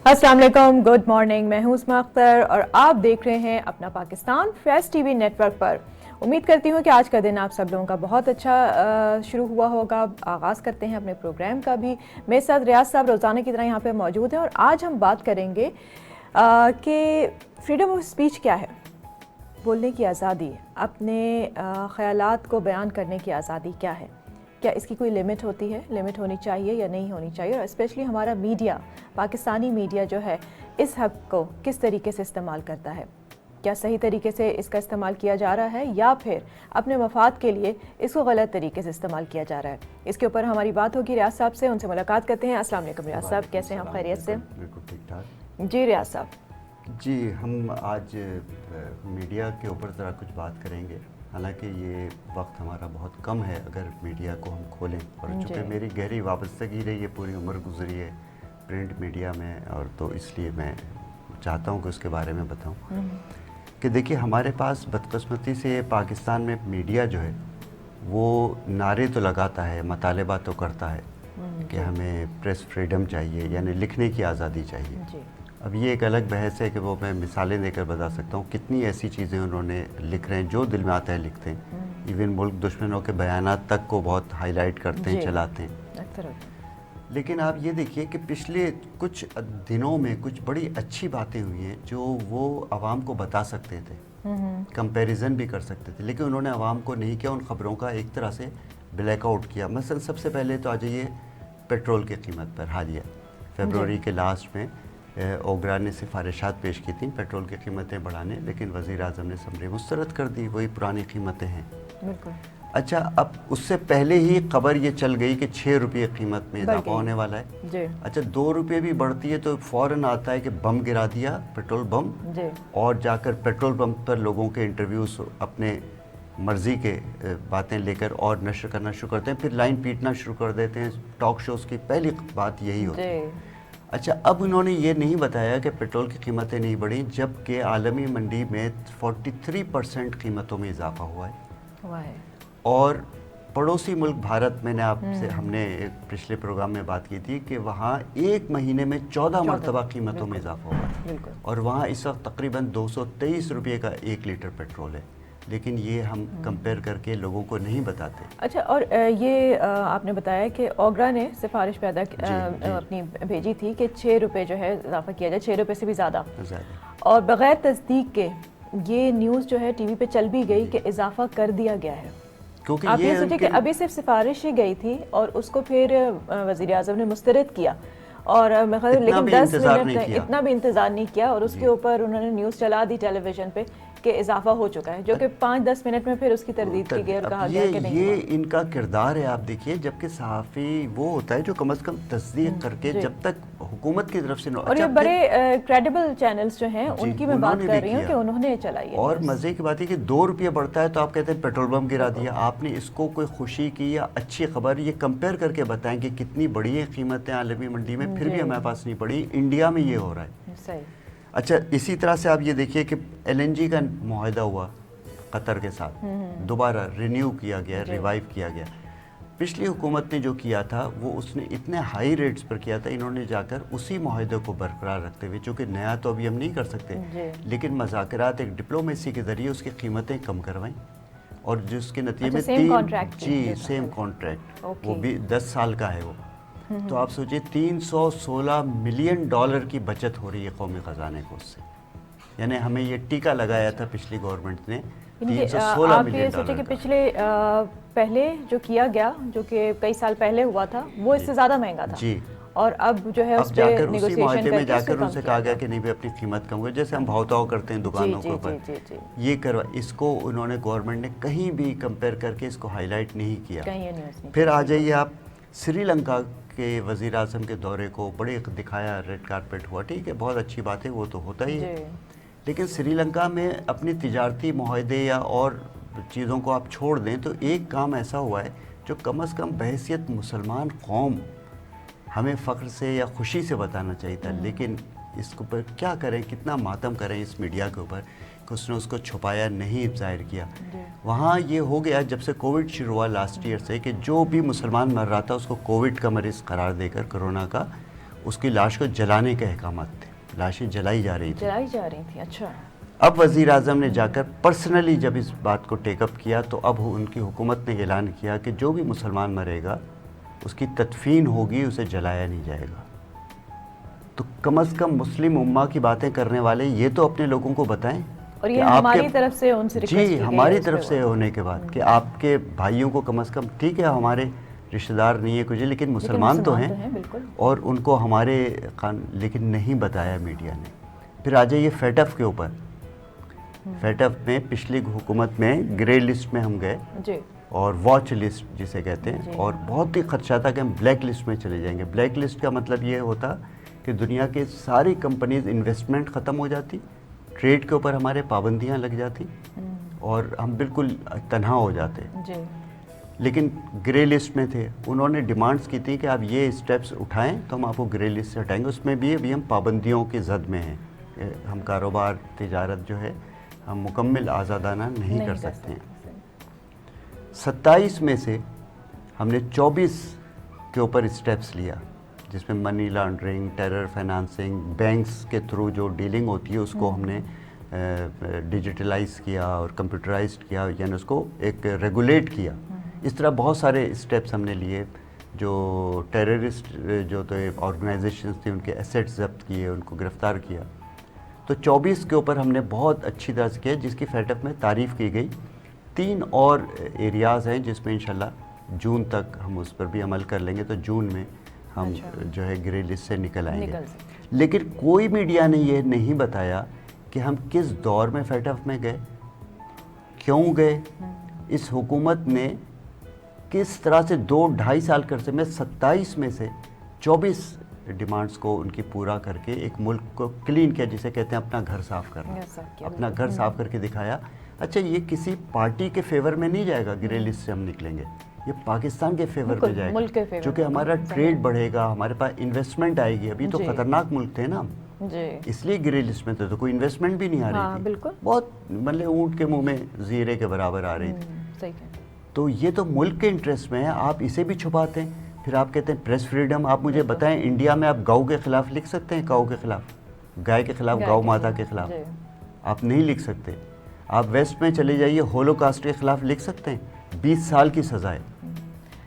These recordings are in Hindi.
अस्सलाम वालेकुम, गुड मॉर्निंग। मैं हूं उस्मा अख्तर और आप देख रहे हैं अपना पाकिस्तान फेस्ट टीवी नेटवर्क पर। उम्मीद करती हूं कि आज का दिन आप सब लोगों का बहुत अच्छा शुरू हुआ होगा। आगाज़ करते हैं अपने प्रोग्राम का भी। मेरे साथ रियाज साहब रोज़ाना की तरह यहाँ पे मौजूद हैं और आज हम बात करेंगे कि फ्रीडम ऑफ स्पीच क्या है, बोलने की आज़ादी, अपने ख़यालात को बयान करने की आज़ादी क्या है, क्या इसकी कोई लिमिट होती है, लिमिट होनी चाहिए या नहीं होनी चाहिए, और स्पेशली हमारा मीडिया, पाकिस्तानी मीडिया जो है इस हक़ को किस तरीके से इस्तेमाल करता है, क्या सही तरीके से इसका इस्तेमाल किया जा रहा है या फिर अपने मफाद के लिए इसको गलत तरीके से इस्तेमाल किया जा रहा है। इसके ऊपर हमारी बात होगी रियाज साहब से, उनसे मुलाकात करते हैं। अस्सलाम वालेकुम रियाज साहब, कैसे हैं आप? खैरियत से? बिल्कुल ठीक ठाक जी रियाज साहब। जी, हम आज मीडिया के ऊपर ज़रा कुछ बात करेंगे। हालांकि ये वक्त हमारा बहुत कम है अगर मीडिया को हम खोलें, और चूँकि मेरी गहरी वाबस्तगी रही है, पूरी उम्र गुजरी है प्रिंट मीडिया में, और तो इसलिए मैं चाहता हूँ कि उसके बारे में बताऊँ कि देखिए, हमारे पास बदकिस्मती से पाकिस्तान में मीडिया जो है वो नारे तो लगाता है, मतालबा तो करता है कि हमें प्रेस फ्रीडम चाहिए, यानी लिखने की आज़ादी चाहिए। अब ये एक अलग बहस है कि वो मैं मिसालें देकर बता सकता हूँ कितनी ऐसी चीज़ें उन्होंने लिख रहे हैं, जो दिल में आता है लिखते हैं। इवन मुल्क दुश्मनों के बयानात तक को बहुत हाईलाइट करते हैं, चलाते हैं। लेकिन आप ये देखिए कि पिछले कुछ दिनों में कुछ बड़ी अच्छी बातें हुई हैं जो वो आवाम को बता सकते थे, कंपैरिजन भी कर सकते थे, लेकिन उन्होंने आवाम को नहीं किया। उन ख़बरों का एक तरह से ब्लैकआउट किया। मसलन सबसे पहले तो आ जाइए पेट्रोल की कीमत पर। हालिया फरवरी के लास्ट में ओगरा ने सिफारिशात पेश की थी पेट्रोल की कीमतें बढ़ाने, लेकिन वज़ीर आज़म ने समझे मुस्तरद कर दी, वही पुरानी कीमतें हैं। बिल्कुल। अच्छा, अब उससे पहले ही खबर ये चल गई कि 6 रुपये कीमत में इजाफा होने वाला है जी। अच्छा, 2 रुपये भी बढ़ती है तो फ़ौरन आता है कि बम गिरा दिया, पेट्रोल बम जी। और जाकर पेट्रोल पंप पर लोगों के इंटरव्यूज़ अपने मर्ज़ी के बातें लेकर और नशर करना शुरू करते हैं, फिर लाइन पीटना शुरू कर देते हैं। टॉक शोज़ की पहली बात यही होती है। अच्छा, अब उन्होंने ये नहीं बताया कि पेट्रोल की कीमतें नहीं बढ़ी, जबकि आलमी मंडी में 43% कीमतों में इजाफा हुआ है। और पड़ोसी मुल्क भारत, मैंने आपसे हमने एक पिछले प्रोग्राम में बात की थी कि वहाँ एक महीने में 14 मरतबा कीमतों में इजाफा हुआ है, और वहाँ इस वक्त तकरीबन 223 रुपये का 1 लीटर पेट्रोल है, लेकिन ये हम कंपेयर करके लोगों को नहीं बताते। अच्छा, और ये आपने बताया कि ओगरा ने सिफारिश पैदा अपनी भेजी थी कि 6 रुपये जो है इजाफा किया जाए, 6 रुपये से भी ज़्यादा, और बग़ैर तस्दीक के ये न्यूज़ जो है टीवी पे चल भी गई कि इजाफा कर दिया गया है। क्योंकि आप ये सोचिए कि अभी सिर्फ सिफारिश ही गई थी और उसको फिर वज़ीर आज़म ने मुस्तरद किया, और लेकिन 10 मिनट इतना भी इंतज़ार नहीं किया, और उसके ऊपर उन्होंने न्यूज़ चला दी टेलीविज़न पे कि इजाफा हो चुका है, जो कि 5-10 मिनट में फिर उसकी तरदीद की गई और कहा गया कि नहीं। ये इनका किरदार है। आप देखिए, जबकि सहाफ़ी वो होता है जो कम से कम तस्दीक करके, जब तक हुकूमत की तरफ से और ये बड़े क्रेडिबल चैनल्स जो हैं उनकी मैं बात कर रही हूँ कि उन्होंने चलाई है। और मज़े की बात है कि 2 रुपये बढ़ता है तो आप कहते हैं पेट्रोल बम गिरा दिया। आपने इसको कोई खुशी की या अच्छी खबर ये कंपेयर करके बताएं कि कितनी बड़ी है कीमतें आलमी मंडी में, फिर भी हमारे पास नहीं पड़ी। इंडिया में ये हो रहा है। सही। अच्छा, इसी तरह से आप ये देखिए कि LNG का मुआहदा हुआ कतर के साथ, दोबारा रिन्यू किया गया, रिवाइव किया गया। पिछली हुकूमत ने जो किया था वो उसने इतने हाई रेट्स पर किया था, इन्होंने जाकर उसी मुआहदे को बरकरार रखते हुए, चूँकि नया तो अभी हम नहीं कर सकते, लेकिन मज़ाकरात एक डिप्लोमेसी के ज़रिए उसकी कीमतें कम करवाईं, और जिसके नतीजे में सेम कॉन्ट्रैक्ट, वो भी 10 साल का है वो। तो आप सोचिए $316 मिलियन की बचत हो रही है कौमी ख़जाने को उससे, यानी हमें ये टीका लगाया था पिछली गवर्नमेंट ने $316 मिलियन। सोचिए कि पिछले पहले जो किया गया, जो कि कई साल पहले हुआ था, वो इससे ज़्यादा महंगा था जी। और अब जो है उस पे नेगोशिएशन में जाकर उनसे कहा गया कि नहीं भी अपनी कीमत कम करो, जैसे हम भाव-ताव करते हैं दुकानों के ऊपर, ये करवा। इसको उन्होंने गवर्नमेंट ने कहीं भी कंपेयर करके इसको हाईलाइट नहीं किया। फिर आ जाइए आप श्रीलंका के वज़ीर आज़म के दौरे को बड़े दिखाया, रेड कारपेट हुआ, ठीक है, बहुत अच्छी बात है, वो तो होता ही है। लेकिन श्रीलंका में अपनी तिजारती मुआहदे या और चीज़ों को आप छोड़ दें तो एक काम ऐसा हुआ है जो कम से कम बहैसियत मुसलमान कौम हमें फ़ख्र से या खुशी से बताना चाहिए था। लेकिन इसके ऊपर क्या करें, कितना मातम करें इस मीडिया के ऊपर कि उसने उसको छुपाया नहीं, ज़ाहिर किया। वहाँ ये हो गया जब से कोविड शुरू हुआ लास्ट ईयर से कि जो भी मुसलमान मर रहा था उसको कोविड का मरीज़ करार देकर, कोरोना का, उसकी लाश को जलाने के अहकामात थे, लाशें जलाई जा रही थी। अच्छा। अब वज़ीर आज़म ने जाकर पर्सनली जब इस बात को टेकअप किया तो अब उनकी हुकूमत ने ऐलान किया कि जो भी मुसलमान मरेगा उसकी तदफीन होगी, उसे जलाया नहीं जाएगा। तो कम से कम मुस्लिम उम्मा की बातें करने वाले ये तो अपने लोगों को बताएं। और ये हमारी तरफ से उनसे रिक्वेस्ट की गई है हमारी तरफ से होने के बाद कि आपके भाइयों को कम से कम, ठीक है हमारे रिश्तेदार नहीं है कुछ, लेकिन मुसलमान तो हैं और उनको हमारे लेकिन नहीं बताया मीडिया ने। फिर आ जाइए फेटफ के ऊपर। फेटफ में पिछली हुकूमत में ग्रे लिस्ट में हम गए और वॉच लिस्ट जिसे कहते हैं, और बहुत ही खदशा था कि हम ब्लैक लिस्ट में चले जाएंगे। ब्लैक लिस्ट का मतलब ये होता कि दुनिया के सारी कंपनीज इन्वेस्टमेंट ख़त्म हो जाती, ट्रेड के ऊपर हमारे पाबंदियां लग जाती और हम बिल्कुल तन्हा हो जाते। लेकिन ग्रे लिस्ट में थे, उन्होंने डिमांड्स की थी कि आप ये स्टेप्स उठाएं तो हम आपको ग्रे लिस्ट से हटाएंगे। उसमें भी अभी हम पाबंदियों की जद में हैं, हम कारोबार तिजारत जो है हम मुकम्मल आज़ादाना नहीं कर सकते हैं। 27 में से हमने 24 के ऊपर स्टेप्स लिया, जिसमें money laundering, terror financing, banks के थ्रू जो डीलिंग होती है उसको हमने डिजिटलाइज किया और कंप्यूटराइज्ड किया, यानी उसको एक रेगुलेट किया। इस तरह बहुत सारे स्टेप्स हमने लिए। जो टेररिस्ट जो तो ऑर्गेनाइजेशंस थी उनके एसेट्स जब्त किए, उनको गिरफ़्तार किया। तो 24 के ऊपर हमने बहुत अच्छी तरह से किया, जिसकी फेटअप में तारीफ़ की गई। 3 और एरियाज़ हैं जिसमें इंशाल्लाह जून तक हम उस पर भी अमल कर लेंगे, तो जून में हम जो है ग्रे लिस्ट से निकल आएंगे। लेकिन कोई मीडिया ने ये नहीं बताया कि हम किस दौर में फेटअप में गए, क्यों गए, इस हुकूमत ने किस तरह से 2-2.5 साल के अरसे में 27 में से 24 डिमांड्स को उनकी पूरा करके एक मुल्क को क्लीन किया, जिसे कहते हैं अपना घर साफ़ करना, अपना घर साफ़ करके दिखाया। अच्छा, ये किसी पार्टी के फेवर में नहीं जाएगा, ग्रे लिस्ट से हम निकलेंगे, ये पाकिस्तान के फेवर में जाएगा, क्योंकि हमारा ट्रेड बढ़ेगा, हमारे पास इन्वेस्टमेंट आएगी। अभी तो ख़तरनाक मुल्क थे ना, इसलिए ग्रे लिस्ट में तो कोई इन्वेस्टमेंट भी नहीं आ रही थी, बहुत मतलब ऊँट के मुँह में ज़ीरे के बराबर आ रही थी। तो ये तो मुल्क के इंटरेस्ट में है, आप इसे भी छुपाते हैं। फिर आप कहते हैं प्रेस फ्रीडम। आप मुझे बताएं, इंडिया में आप गौ के ख़िलाफ़ लिख सकते हैं? काऊ के ख़िलाफ़, गाय के ख़िलाफ़, गौ माता के ख़िलाफ़ आप नहीं लिख सकते। आप वेस्ट में चले जाइए, होलोकास्ट के ख़िलाफ़ लिख सकते हैं, 20 साल की सज़ा है।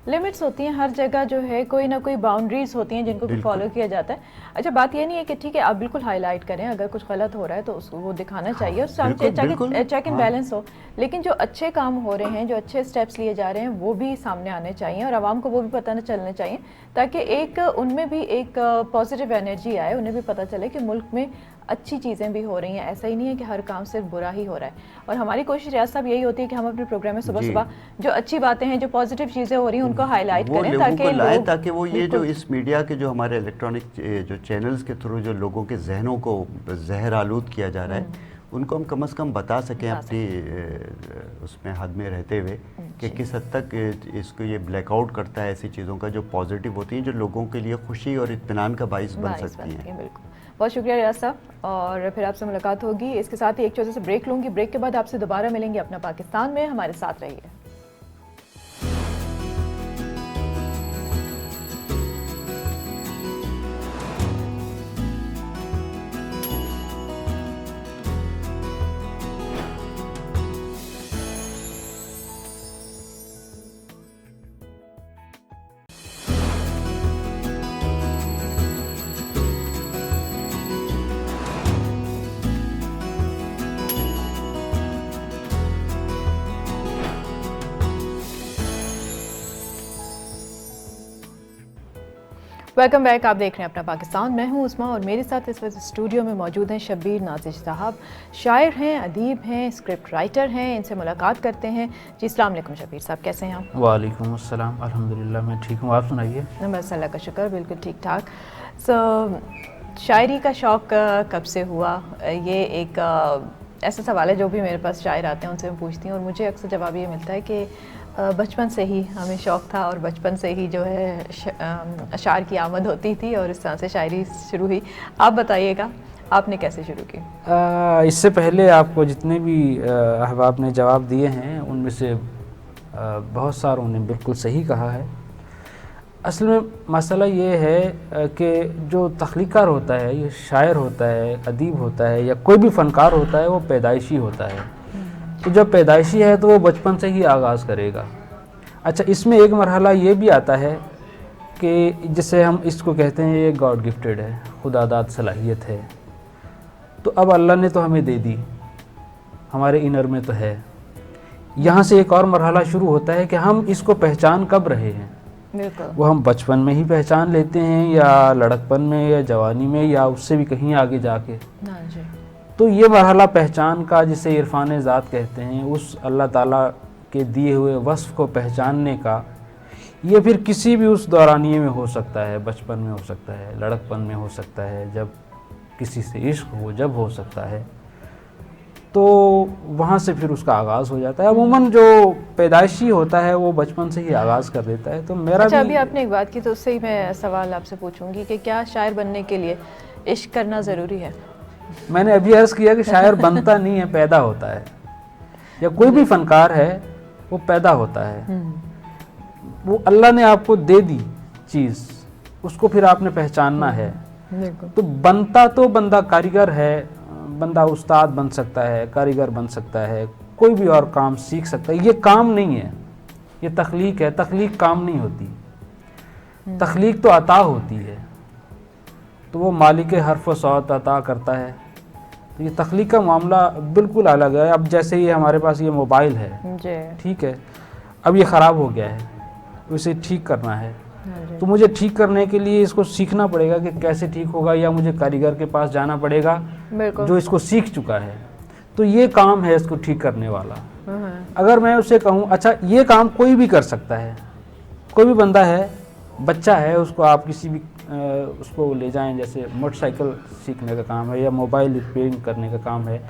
लिमिट्स होती हैं हर जगह, जो है कोई ना कोई बाउंड्रीज होती हैं जिनको फॉलो किया जाता है। अच्छा, बात ये नहीं है कि ठीक है आप बिल्कुल हाईलाइट करें, अगर कुछ गलत हो रहा है तो उसको वो दिखाना चाहिए और चेक एंड बैलेंस हो, लेकिन जो अच्छे काम हो रहे हैं, जो अच्छे स्टेप्स लिए जा रहे हैं, वो भी सामने आने चाहिए और आवाम को वो भी पता चलने चाहिए, ताकि एक उनमें भी एक पॉजिटिव एनर्जी आए, उन्हें भी पता चले कि मुल्क में अच्छी चीज़ें भी हो रही हैं। ऐसा ही नहीं है कि हर काम सिर्फ बुरा ही हो रहा है। और हमारी कोशिश रियाज साहब यही होती है कि हम अपने प्रोग्राम में सुबह सुबह जो अच्छी बातें हैं, जो पॉजिटिव चीज़ें हो रही हैं, उनको हाईलाइट करें, ताकि वो ये जो इस मीडिया के जो हमारे इलेक्ट्रॉनिक जो चैनल्स के थ्रू जो लोगों के जहनों को जहर आलूद किया जा रहा है, उनको हम कम से कम बता सकें अपनी उसमें हद में रहते हुए कि किस हद तक इसको ये ब्लैकआउट करता है ऐसी चीज़ों का जो पॉजिटिव होती हैं, जो लोगों के लिए खुशी और इत्मीनान का बाइस बन सकती हैं। बिल्कुल, बहुत शुक्रिया रियाज साहब, और फिर आपसे मुलाकात होगी। इसके साथ ही एक छोटे से ब्रेक लूँगी, ब्रेक के बाद आपसे दोबारा मिलेंगे अपना पाकिस्तान में। हमारे साथ रहिए। वेलकम बैक, आप देख रहे हैं अपना पाकिस्तान। मैं हूं उस्मा और मेरे साथ इस वक्त स्टूडियो में मौजूद हैं शब्बीर नाज़िर साहब। शायर हैं, अदीब हैं, स्क्रिप्ट राइटर हैं। इनसे मुलाकात करते हैं। जी अस्सलाम वालेकुम शब्बीर साहब, कैसे हैं आप? वालेकुम अस्सलाम, अल्हम्दुलिल्लाह मैं ठीक हूँ, आप सुनाइए। बस अल्लाह का शुक्र, बिल्कुल ठीक ठाक। शायरी का शौक़ कब से हुआ? ये एक ऐसा सवाल है जो भी मेरे पास शायर आते हैं उनसे मैं पूछती हूँ, और मुझे अक्सर जवाब ये मिलता है कि बचपन से ही हमें शौक़ था और बचपन से ही जो है अशार की आमद होती थी और इस तरह से शायरी शुरू हुई। आप बताइएगा, आपने कैसे शुरू की? इससे पहले आपको जितने भी अहबाब ने जवाब दिए हैं उनमें से बहुत सारों ने बिल्कुल सही कहा है। असल में मसला ये है कि जो तख्लीकार होता है, ये शायर होता है, अदीब होता है, या कोई भी फ़नकार होता है, वो पैदाइशी होता है। तो जब पैदाइशी है तो वो बचपन से ही आगाज़ करेगा। अच्छा, इसमें एक मरहला ये भी आता है कि जिसे हम इसको कहते हैं ये गॉड गिफ्टेड है, खुदादाद सलाहियत है। तो अब अल्लाह ने तो हमें दे दी, हमारे इनर में तो है। यहाँ से एक और मरहला शुरू होता है कि हम इसको पहचान कब रहे हैं। वो हम बचपन में ही पहचान लेते हैं, या लड़कपन में, या जवानी में, या उससे भी कहीं आगे जाके। तो ये मरहला पहचान का, जिसे इरफान ज़ात कहते हैं, उस अल्लाह ताला के दिए हुए वस्फ़ को पहचानने का, ये फिर किसी भी उस दौरानिए में हो सकता है। बचपन में हो सकता है, लड़कपन में हो सकता है, जब किसी से इश्क हो जब हो सकता है। तो वहाँ से फिर उसका आगाज़ हो जाता है। अमूमन जो पैदाइशी होता है वो बचपन से ही आगाज़ कर देता है। तो मेरा अच्छा, भी अभी आपने एक बात की तो उससे ही मैं सवाल आपसे पूछूंगी कि क्या शायर बनने के लिए इश्क करना ज़रूरी है? मैंने अभी अर्ज़ किया कि शायर बनता नहीं है, पैदा होता है। या कोई भी फ़नकार है वो पैदा होता है। वो अल्लाह ने आपको दे दी चीज़, उसको फिर आपने पहचानना है। तो बनता तो बंदा कारीगर है, बंदा उस्ताद बन सकता है, कारीगर बन सकता है, कोई भी और काम सीख सकता है। ये काम नहीं है, ये तख्लीक है। तख्लीक काम नहीं होती, तख्लीक तो अता होती है। तो वो मालिक हर्फ व सौत अता करता है। तो ये तख्लीक का मामला बिल्कुल अलग है। अब जैसे ये हमारे पास ये मोबाइल है, ठीक है, अब ये ख़राब हो गया है, उसे ठीक करना है। तो मुझे ठीक करने के लिए इसको सीखना पड़ेगा कि कैसे ठीक होगा, या मुझे कारीगर के पास जाना पड़ेगा जो इसको सीख चुका है। तो ये काम है इसको ठीक करने वाला। अगर मैं उसे कहूँ, अच्छा ये काम कोई भी कर सकता है, कोई भी बंदा है, बच्चा है, उसको आप किसी भी उसको ले जाएं, जैसे मोटरसाइकिल सीखने का काम है, या मोबाइल रिपेयरिंग करने का काम है,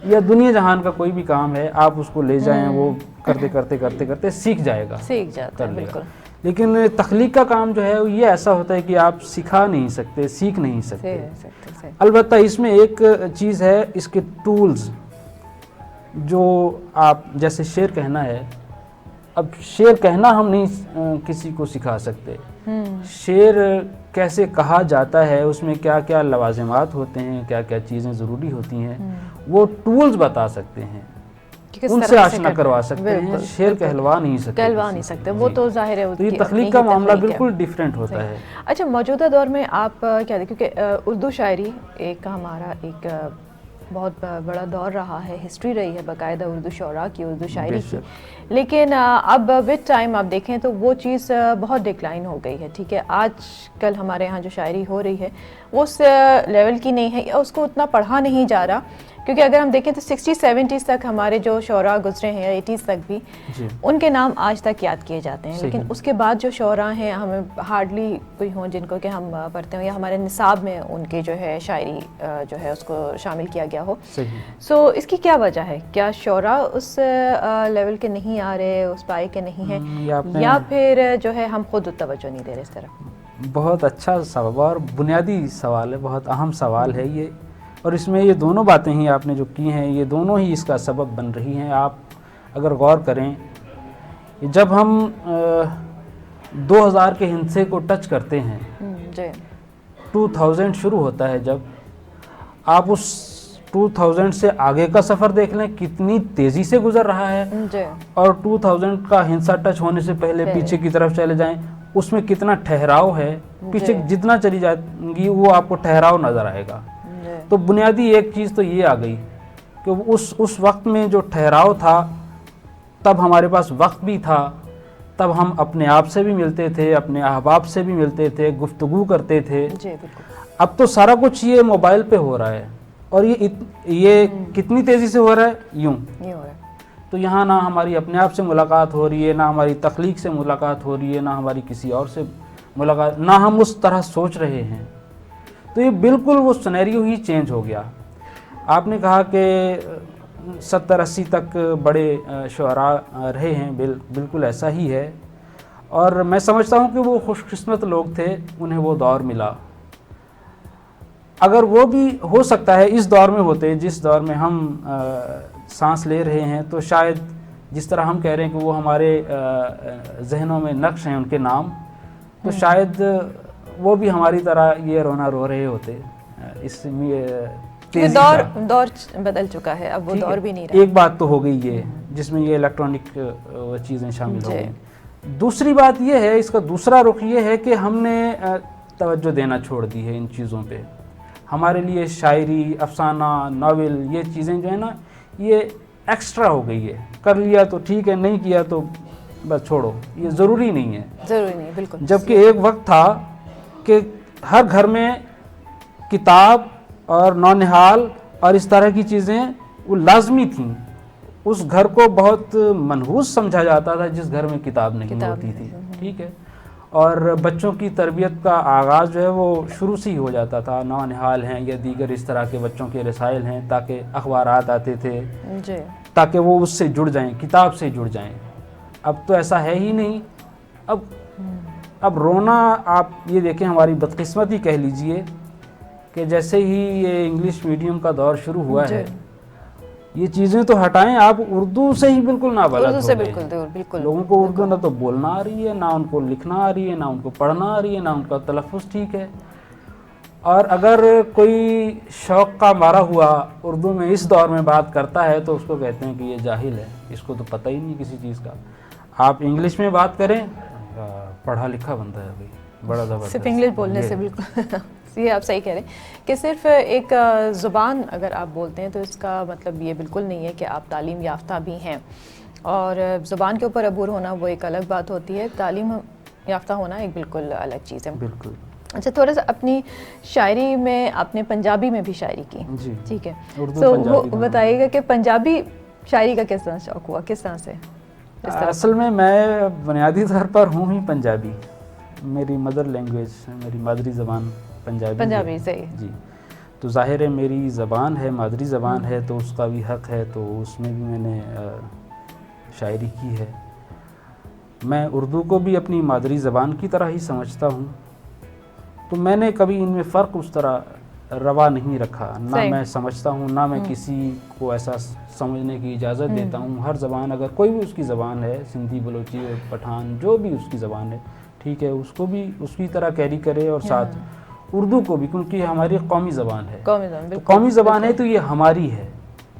या दुनिया जहान का कोई भी काम है, आप उसको ले जाएं, वो करते करते करते करते सीख जाएगा, सीख जाता है। बिल्कुल। लेकिन तख्लीक का काम जो है ये ऐसा होता है कि आप सिखा नहीं सकते, सीख नहीं सकते। अलबत्ता इसमें एक चीज़ है, इसके टूल्स, जो आप जैसे शेर कहना है, अब शेर कहना हम नहीं किसी को सिखा सकते। शेर कैसे कहा जाता है, उसमें क्या क्या लवाजिमात होते हैं, क्या क्या चीज़ें ज़रूरी होती हैं, वो टूल्स बता सकते हैं, उनसे आशना करवा सकते हैं। शेर कहलवा नहीं सकते, वो तो जाहिर है। तो ये तख्लीक का मामला बिल्कुल डिफरेंट होता है। अच्छा, मौजूदा दौर में आप क्या देखिए, क्योंकि उर्दू शायरी एक हमारा एक बहुत बड़ा दौर रहा है, हिस्ट्री रही है बाकायदा उर्दू शौरा की, उर्दू शायरी की। लेकिन अब विद टाइम आप देखें तो वो चीज़ बहुत डिक्लाइन हो गई है। ठीक है, आजकल हमारे यहाँ जो शायरी हो रही है वो उस लेवल की नहीं है, या उसको उतना पढ़ा नहीं जा रहा। क्योंकि अगर हम देखें तो 60-70s तक हमारे जो शौरा गुजरे हैं, या 80s तक भी, उनके नाम आज तक याद किए जाते हैं। लेकिन उसके बाद जो शौरा हैं, हमें हार्डली कोई हों जिनको कि हम पढ़ते हों, या हमारे निसाब में उनकी जो है शायरी जो है उसको शामिल किया गया हो। सो इसकी क्या वजह है? क्या शौरा उस लेवल के नहीं आ रहे, उस पाए के नहीं हैं, या फिर जो है हम खुद तवज्जो नहीं दे रहे इस तरफ? बहुत अच्छा सवाल और बुनियादी सवाल है, बहुत अहम सवाल है ये। और इसमें ये दोनों बातें ही आपने जो की हैं, ये दोनों ही इसका सबब बन रही हैं। आप अगर गौर करें, जब हम 2000 के हिंसे को टच करते हैं, 2000 शुरू होता है, जब आप उस 2000 से आगे का सफ़र देख लें, कितनी तेज़ी से गुजर रहा है। और 2000 का हिंसा टच होने से पहले पीछे की तरफ चले जाएं, उसमें कितना ठहराव है। पीछे जितना चली जाएंगी वो आपको ठहराव नज़र आएगा। तो बुनियादी एक चीज़ तो ये आ गई कि उस वक्त में जो ठहराव था, तब हमारे पास वक्त भी था, तब हम अपने आप से भी मिलते थे, अपने अहबाब से भी मिलते थे, गुफ्तगू करते थे। अब तो सारा कुछ ये मोबाइल पे हो रहा है, और ये कितनी तेज़ी से हो रहा है, यूँ हो रहा है। तो यहाँ ना हमारी अपने आप से मुलाकात हो रही है, ना हमारी तख्लीक से मुलाकात हो रही है, ना हमारी किसी और से मुलाकात, ना हम उस तरह सोच रहे हैं। तो ये बिल्कुल वो सिनेरियो ही चेंज हो गया। आपने कहा कि 70-80 तक बड़े शुअरा रहे हैं, बिल्कुल ऐसा ही है। और मैं समझता हूँ कि वो खुशकिस्मत लोग थे, उन्हें वो दौर मिला। अगर वो भी हो सकता है इस दौर में होते, जिस दौर में हम सांस ले रहे हैं, तो शायद जिस तरह हम कह रहे हैं कि वो हमारे जहनों में नक्श हैं उनके नाम, तो शायद वो भी हमारी तरह ये रोना रो रहे होते। इसमें ये दौर बदल चुका है, अब वो दौर भी नहीं रहा। एक बात तो हो गई ये जिसमें ये इलेक्ट्रॉनिक चीज़ें शामिल हो गई। दूसरी बात ये है, इसका दूसरा रुख ये है कि हमने तवज्जो देना छोड़ दी है इन चीज़ों पे। हमारे लिए शायरी, अफसाना, नावल, ये चीज़ें जो है ना, ये एक्स्ट्रा हो गई है। कर लिया तो ठीक है, नहीं किया तो बस छोड़ो, ये ज़रूरी नहीं है। ज़रूरी नहीं, बिल्कुल। जबकि एक वक्त था कि हर घर में किताब और नौनिहाल और इस तरह की चीज़ें वो लाजमी थीं। उस घर को बहुत मनहूस समझा जाता था जिस घर में किताब नहीं होती थी, ठीक है। और बच्चों की तरबियत का आगाज़ जो है वो शुरू से ही हो जाता था। नौनिहाल हैं या दीगर इस तरह के बच्चों के रसाइल हैं, ताकि अखबारात आते थे जी, ताकि वो उससे जुड़ जाएं, किताब से जुड़ जाएं। अब तो ऐसा है ही नहीं। अब रोना, आप ये देखें, हमारी बदकिस्मती कह लीजिए कि जैसे ही ये इंग्लिश मीडियम का दौर शुरू हुआ है, ये चीज़ें तो हटाएं, आप उर्दू से ही बिल्कुल ना बलद हो गए। बिल्कुल लोगों को उर्दू ना तो बोलना आ रही है, ना उनको लिखना आ रही है, ना उनको पढ़ना आ रही है, ना उनका तलफ़ुज़ ठीक है। और अगर कोई शौक़ का मारा हुआ उर्दू में इस दौर में बात करता है तो उसको कहते हैं कि ये जाहिल है, इसको तो पता ही नहीं किसी चीज़ का। आप इंग्लिश में बात करें, पढ़ा लिखा बंदा है भाई, बड़ा ज़बरदस्त। सिर्फ इंग्लिश बोलने से बिल्कुल ये आप सही कह रहे हैं कि सिर्फ एक ज़ुबान अगर आप बोलते हैं तो इसका मतलब ये बिल्कुल नहीं है कि आप तालीम याफ्ता भी हैं। और ज़ुबान के ऊपर अबूर होना वो एक अलग बात होती है, तालीम याफ्ता होना एक बिल्कुल अलग चीज़ है। बिल्कुल। अच्छा, थोड़ा सा अपनी शायरी में आपने पंजाबी में भी शायरी की, जी, ठीक है, तो वो बताइएगा कि पंजाबी शायरी का किस तरह शौक़ हुआ, किस तरह से? असल में मैं बुनियादी तौर पर हूँ ही पंजाबी। मेरी मदर लैंग्वेज, मेरी मादरी ज़बान पंजाबी से जी। तो ज़ाहिर है मेरी ज़बान है, मादरी ज़बान है, तो उसका भी हक़ है, तो उसमें भी मैंने शायरी की है। मैं उर्दू को भी अपनी मादरी ज़बान की तरह ही समझता हूँ, तो मैंने कभी इनमें फ़र्क उस तरह रवा नहीं रखा, ना मैं समझता हूँ, ना मैं किसी को ऐसा समझने की इजाज़त देता हूँ। हर ज़बान, अगर कोई भी उसकी ज़बान है, सिंधी, बलोची, पठान, जो भी उसकी ज़बान है, ठीक है, उसको भी उसकी तरह कैरी करे, और साथ उर्दू को भी, क्योंकि हमारी कौमी ज़बान है। कौमी ज़बान है तो ये हमारी है,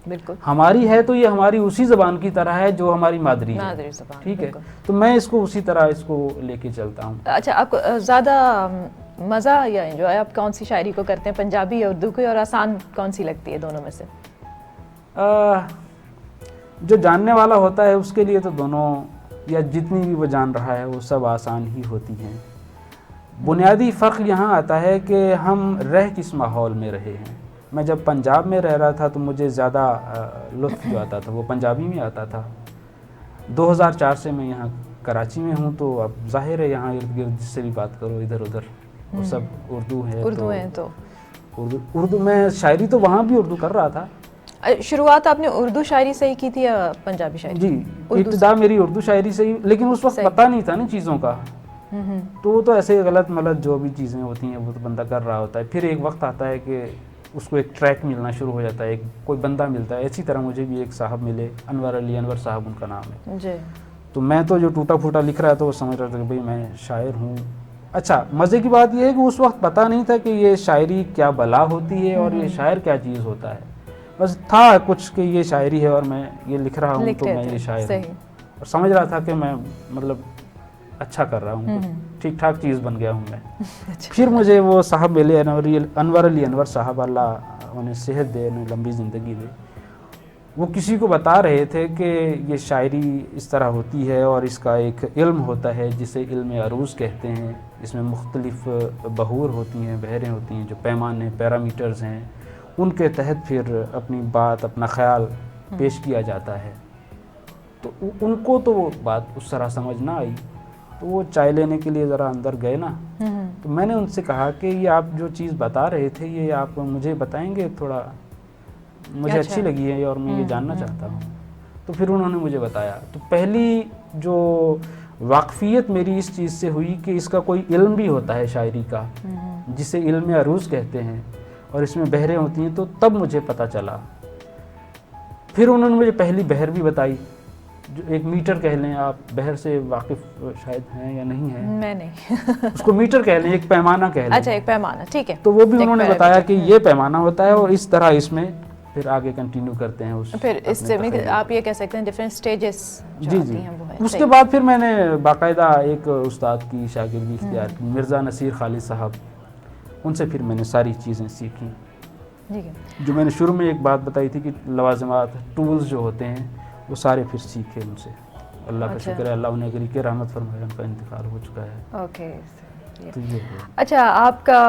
बिल्कुल हमारी है, तो ये हमारी उसी ज़बान की तरह है जो हमारी मादरी है, ठीक है। तो मैं इसको उसी तरह इसको लेके चलता हूँ। अच्छा, आपको ज़्यादा मज़ा या एंजॉय आप कौन सी शायरी को करते हैं, पंजाबी या उर्दू की, और आसान कौन सी लगती है दोनों में से? जो जानने वाला होता है उसके लिए तो दोनों, या जितनी भी वो जान रहा है, वो सब आसान ही होती हैं। बुनियादी फ़र्क यहाँ आता है कि हम रह किस माहौल में रहे हैं। मैं जब पंजाब में रह रहा था तो मुझे ज़्यादा लुत्फ़ जो आता था वो पंजाबी में आता था। 2004 से मैं यहाँ कराची में हूँ, तो अब ज़ाहिर है यहाँ इर्द गिर्द जिससे भी बात करो, इधर उधर वो सब उर्दू है। तो उर्दू में शायरी तो वहाँ भी उर्दू कर रहा था। शुरुआत आपने उर्दू शायरी से ही की थी या पंजाबी शायरी? जी, इब्तिदा मेरी उर्दू शायरी से ही, लेकिन उस वक्त पता नहीं था ना चीज़ों का, तो वो तो ऐसे गलत मलत जो भी चीज़ें होती हैं वो तो बंदा कर रहा होता है। फिर एक वक्त आता है कि उसको एक ट्रैक मिलना शुरू हो जाता है, एक कोई बंदा मिलता है। इसी तरह मुझे भी एक साहब मिले, अनवर साहब उनका नाम है जी। तो मैं तो जो टूटा फूटा लिख रहा था वो समझ रहा था कि भाई मैं शायर हूँ। अच्छा, मज़े की बात यह है कि उस वक्त पता नहीं था कि ये शायरी क्या बला होती है और ये शायर क्या चीज़ होता है। बस था कुछ कि ये शायरी है और मैं ये लिख रहा हूँ, तो मैं ये शायर हूँ, और समझ रहा था कि मैं मतलब अच्छा कर रहा हूँ, ठीक ठाक चीज़ बन गया हूँ मैं। अच्छा। फिर मुझे वो साहब मिले, अनवर साहब, अल्लाह उन्हें सेहत दे, उन्हें लंबी ज़िंदगी दे। वो किसी को बता रहे थे कि ये शायरी इस तरह होती है और इसका एक इल्म होता है जिसे इल्म अरूज़ कहते हैं। इसमें मुख्तलिफ़ बहूर होती हैं, बहरें होती हैं, जो पैमाने पैरामीटर्स हैं, उनके तहत फिर अपनी बात, अपना ख़याल पेश किया जाता है। तो उनको तो वो बात उस तरह समझ ना आई, तो वो चाय लेने के लिए ज़रा अंदर गए ना, तो मैंने उनसे कहा कि ये आप जो चीज़ बता रहे थे ये आप मुझे बताएंगे, थोड़ा मुझे अच्छी लगी है और मैं ये जानना चाहता हूँ। तो फिर उन्होंने मुझे बताया। तो पहली जो वाकफ़ियत मेरी इस चीज़ से हुई कि इसका कोई इल्म भी होता है शायरी का, जिसे इल्म अरूज़ कहते हैं, और इसमें बहरें होती हैं, तो तब मुझे पता चला। फिर उन्होंने मुझे पहली बहर भी बताई जो एक मीटर कह लें, आप बहर से वाकिफ शायद हैं या नहीं है, मैं नहीं उसको मीटर कह लें, एक पैमाना कह लें। अच्छा, एक पैमाना, ठीक है। तो वो भी एक उन्होंने पैरामीटर। बताया कि ये पैमाना होता है और इस तरह इसमें फिर आगे कंटिन्यू करते हैं उस फिर अपने इससे तखय्युल। आप ये कह सकते हैं डिफरेंट स्टेजेस जो जी आती जी। हैं वो है। उसके सही। बाद फिर मैंने बाकायदा एक उस्ताद की शागिर्दी इख्तियार की, मिर्ज़ा नसीर खालिद साहब, उनसे फिर मैंने सारी चीज़ें सीखी। ठीक है। जो मैंने शुरू में एक बात बताई थी कि लवाज़िमात टूल्स जो होते हैं वो सारे फिर सीखे उनसे। अल्लाह का अच्छा। शुक्र है, अल्लाह उन्हें के रहमत फरमाए, उनका इंतकाल हो चुका है। ओके। तो ये है। अच्छा, आपका